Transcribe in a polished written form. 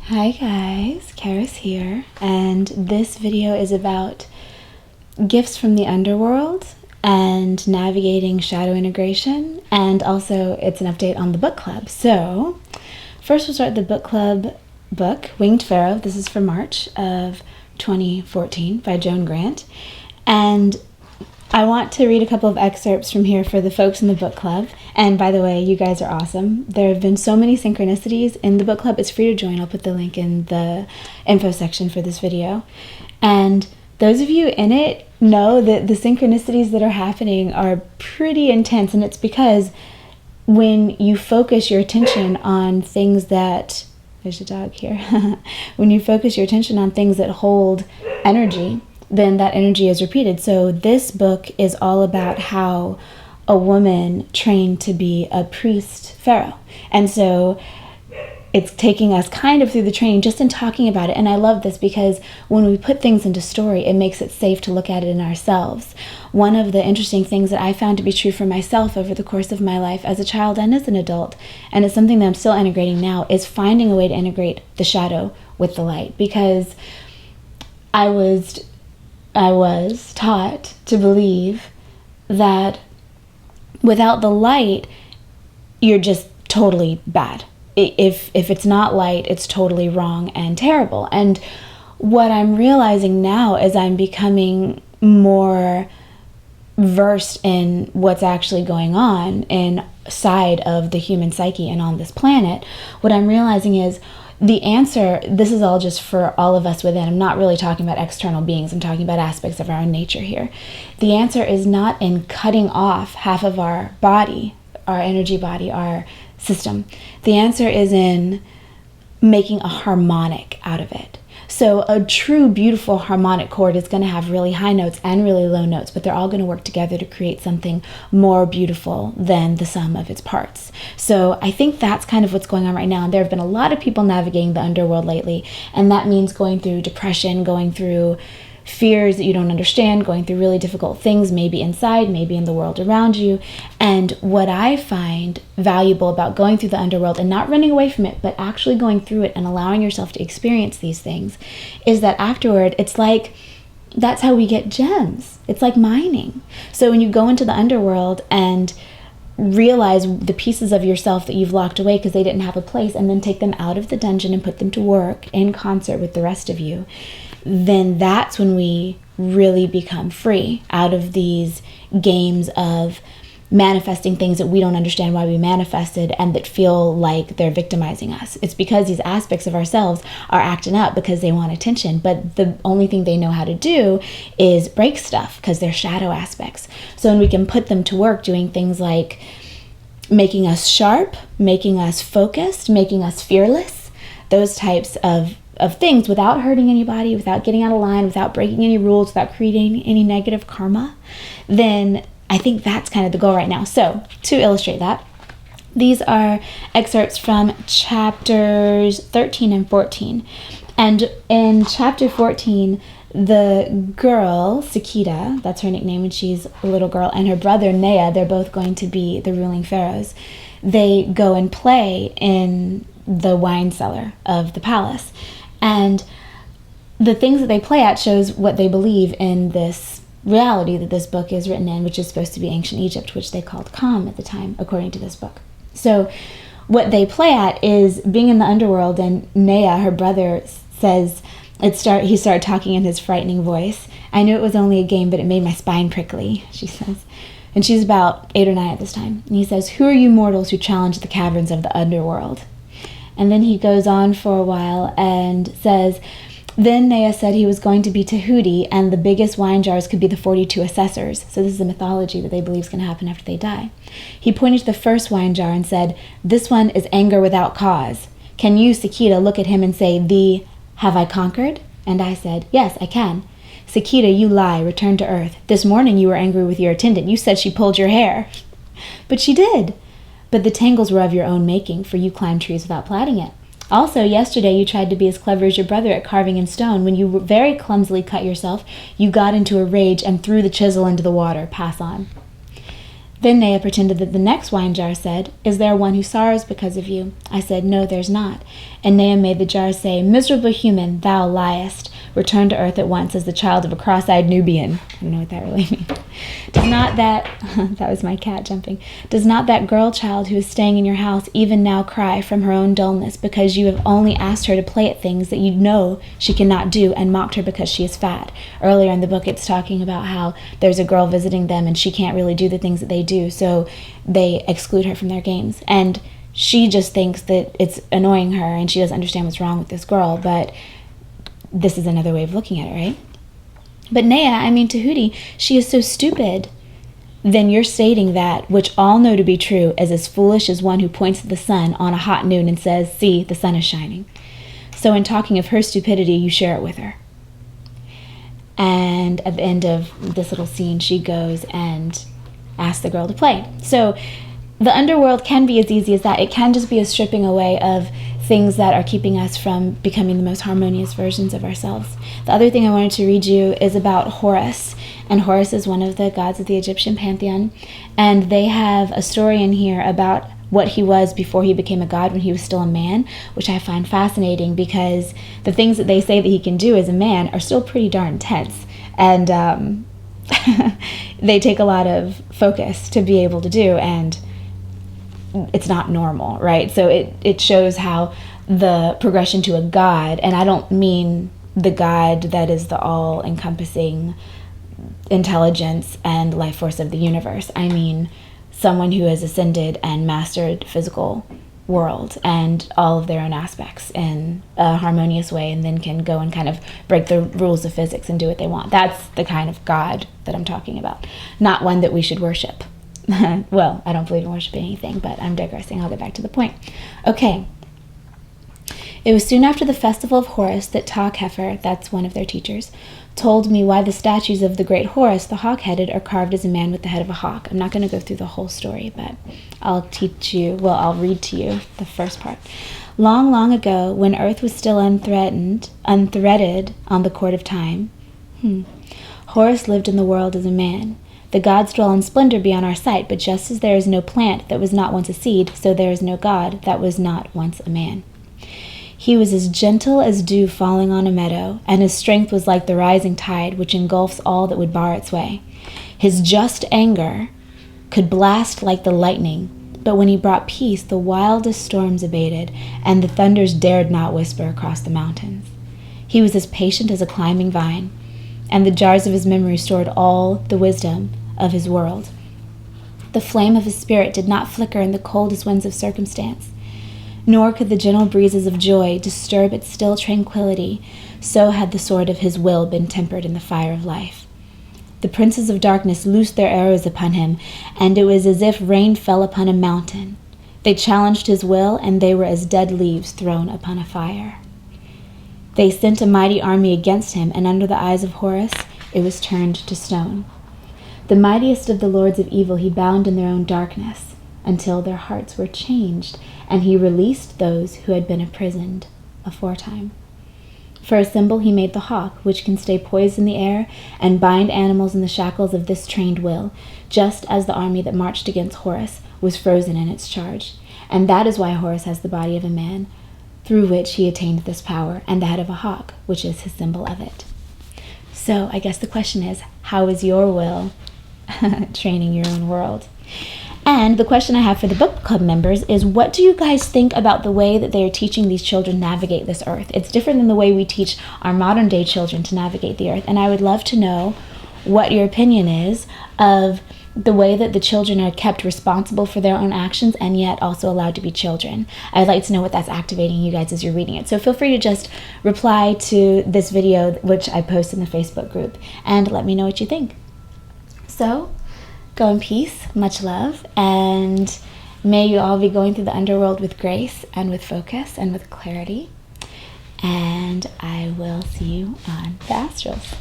Hi guys, Karis here, and this video is about gifts from the underworld and navigating shadow integration, and also it's an update on the book club. So first we'll start the book club book, Winged Pharaoh. This is for March of 2014 by Joan Grant, and I want to read a couple of excerpts from here for the folks in the book club. And by the way, you guys are awesome. There have been so many synchronicities in the book club. It's free to join. I'll put the link in the info section for this video. And those of you in it know that the synchronicities that are happening are pretty intense. And it's because when you focus your attention on things that, there's a dog here. When you focus your attention on things that hold energy, then that energy is repeated. So this book is all about how a woman trained to be a priest pharaoh. And so it's taking us kind of through the training just in talking about it. And I love this because when we put things into story, it makes it safe to look at it in ourselves. One of the interesting things that I found to be true for myself over the course of my life as a child and as an adult, and it's something that I'm still integrating now, is finding a way to integrate the shadow with the light. Because I was taught to believe that without the light, you're just totally bad. If it's not light, it's totally wrong and terrible. And what I'm realizing now as I'm becoming more versed in what's actually going on inside of the human psyche and on this planet, what I'm realizing is the answer, this is all just for all of us within. I'm not really talking about external beings. I'm talking about aspects of our own nature here. The answer is not in cutting off half of our body, our energy body, our system. The answer is in making a harmonic out of it. So a true beautiful harmonic chord is going to have really high notes and really low notes, but they're all going to work together to create something more beautiful than the sum of its parts. So I think that's kind of what's going on right now. And there have been a lot of people navigating the underworld lately, and that means going through depression, going through fears that you don't understand, going through really difficult things, maybe inside, maybe in the world around you. And what I find valuable about going through the underworld and not running away from it, but actually going through it and allowing yourself to experience these things, is that afterward, it's like, that's how we get gems. It's like mining. So when you go into the underworld and realize the pieces of yourself that you've locked away because they didn't have a place, and then take them out of the dungeon and put them to work in concert with the rest of you, then that's when we really become free out of these games of manifesting things that we don't understand why we manifested and that feel like they're victimizing us. It's because these aspects of ourselves are acting up because they want attention, but the only thing they know how to do is break stuff because they're shadow aspects. So when we can put them to work doing things like making us sharp, making us focused, making us fearless, those types of things without hurting anybody, without getting out of line, without breaking any rules, without creating any negative karma, then I think that's kind of the goal right now. So to illustrate that, these are excerpts from chapters 13 and 14. And in chapter 14, the girl, Sakita, that's her nickname when she's a little girl, and her brother, Nea, they're both going to be the ruling pharaohs. They go and play in the wine cellar of the palace. And the things that they play at shows what they believe in this reality that this book is written in, which is supposed to be ancient Egypt, which they called Kham at the time, according to this book. So what they play at is being in the underworld, and Nea, her brother, says, he started talking in his frightening voice. I knew it was only a game, but it made my spine prickly, she says. And she's about 8 or 9 at this time. And he says, "Who are you mortals who challenge the caverns of the underworld?" And then he goes on for a while and says, "Then Nea said he was going to be Tahuti, and the biggest wine jars could be the 42 assessors." So this is a mythology that they believe is going to happen after they die. He pointed to the first wine jar and said, "This one is anger without cause. Can you, Sakita, look at him and say, have I conquered?" And I said, "Yes, I can." "Sakita, you lie. Return to earth. This morning you were angry with your attendant. You said she pulled your hair." "But she did." "But the tangles were of your own making, for you climbed trees without plaiting it. Also, yesterday you tried to be as clever as your brother at carving in stone. When you very clumsily cut yourself, you got into a rage and threw the chisel into the water. Pass on." Then Nea pretended that the next wine jar said, "Is there one who sorrows because of you?" I said, "No, there's not." And Nea made the jar say, "Miserable human, thou liest. Return to earth at once as the child of a cross-eyed Nubian." I don't know what that really means. Does not that, that was my cat jumping, does not that girl child who is staying in your house even now cry from her own dullness because you have only asked her to play at things that you know she cannot do and mocked her because she is fat? Earlier in the book, it's talking about how there's a girl visiting them and she can't really do the things that they do, so they exclude her from their games. And she just thinks that it's annoying her and she doesn't understand what's wrong with this girl, but this is another way of looking at it, right? But Nea, Tahuti, she is so stupid. Then you're stating that, which all know to be true, is as foolish as one who points at the sun on a hot noon and says, "See, the sun is shining." So in talking of her stupidity, you share it with her. And at the end of this little scene, she goes and asks the girl to play. So the underworld can be as easy as that. It can just be a stripping away of things that are keeping us from becoming the most harmonious versions of ourselves. The other thing I wanted to read you is about Horus. And Horus is one of the gods of the Egyptian pantheon. And they have a story in here about what he was before he became a god, when he was still a man, which I find fascinating because the things that they say that he can do as a man are still pretty darn intense. And they take a lot of focus to be able to do, and it's not normal, right? So it shows how the progression to a god, and I don't mean the god that is the all-encompassing intelligence and life force of the universe. I mean someone who has ascended and mastered physical world and all of their own aspects in a harmonious way, and then can go and kind of break the rules of physics and do what they want. That's the kind of god that I'm talking about, not one that we should worship. Well, I don't believe in worshiping anything, but I'm digressing. I'll get back to the point. Okay. It was soon after the festival of Horus that Ta-Khefer, that's one of their teachers, told me why the statues of the great Horus, the hawk-headed, are carved as a man with the head of a hawk. I'm not going to go through the whole story, but I'll read to you the first part. Long, long ago, when earth was still unthreaded on the court of time, Horus lived in the world as a man. The gods dwell in splendor beyond our sight, but just as there is no plant that was not once a seed, so there is no god that was not once a man. He was as gentle as dew falling on a meadow, and his strength was like the rising tide, which engulfs all that would bar its way. His just anger could blast like the lightning, but when he brought peace, the wildest storms abated, and the thunders dared not whisper across the mountains. He was as patient as a climbing vine, and the jars of his memory stored all the wisdom of his world. The flame of his spirit did not flicker in the coldest winds of circumstance, nor could the gentle breezes of joy disturb its still tranquility. So had the sword of his will been tempered in the fire of life. The princes of darkness loosed their arrows upon him, and it was as if rain fell upon a mountain. They challenged his will, and they were as dead leaves thrown upon a fire. They sent a mighty army against him, and under the eyes of Horus it was turned to stone. The mightiest of the lords of evil he bound in their own darkness, until their hearts were changed, and he released those who had been imprisoned aforetime. For a symbol he made the hawk, which can stay poised in the air and bind animals in the shackles of this trained will, just as the army that marched against Horus was frozen in its charge. And that is why Horus has the body of a man, through which he attained this power, and the head of a hawk, which is his symbol of it. So I guess the question is, how is your will training your own world? And the question I have for the book club members is, what do you guys think about the way that they are teaching these children navigate this earth? It's different than the way we teach our modern day children to navigate the earth. And I would love to know what your opinion is of the way that the children are kept responsible for their own actions and yet also allowed to be children. I'd like to know what that's activating you guys as you're reading it. So feel free to just reply to this video, which I post in the Facebook group, and let me know what you think. So, go in peace, much love, and may you all be going through the underworld with grace and with focus and with clarity. And I will see you on the astrals.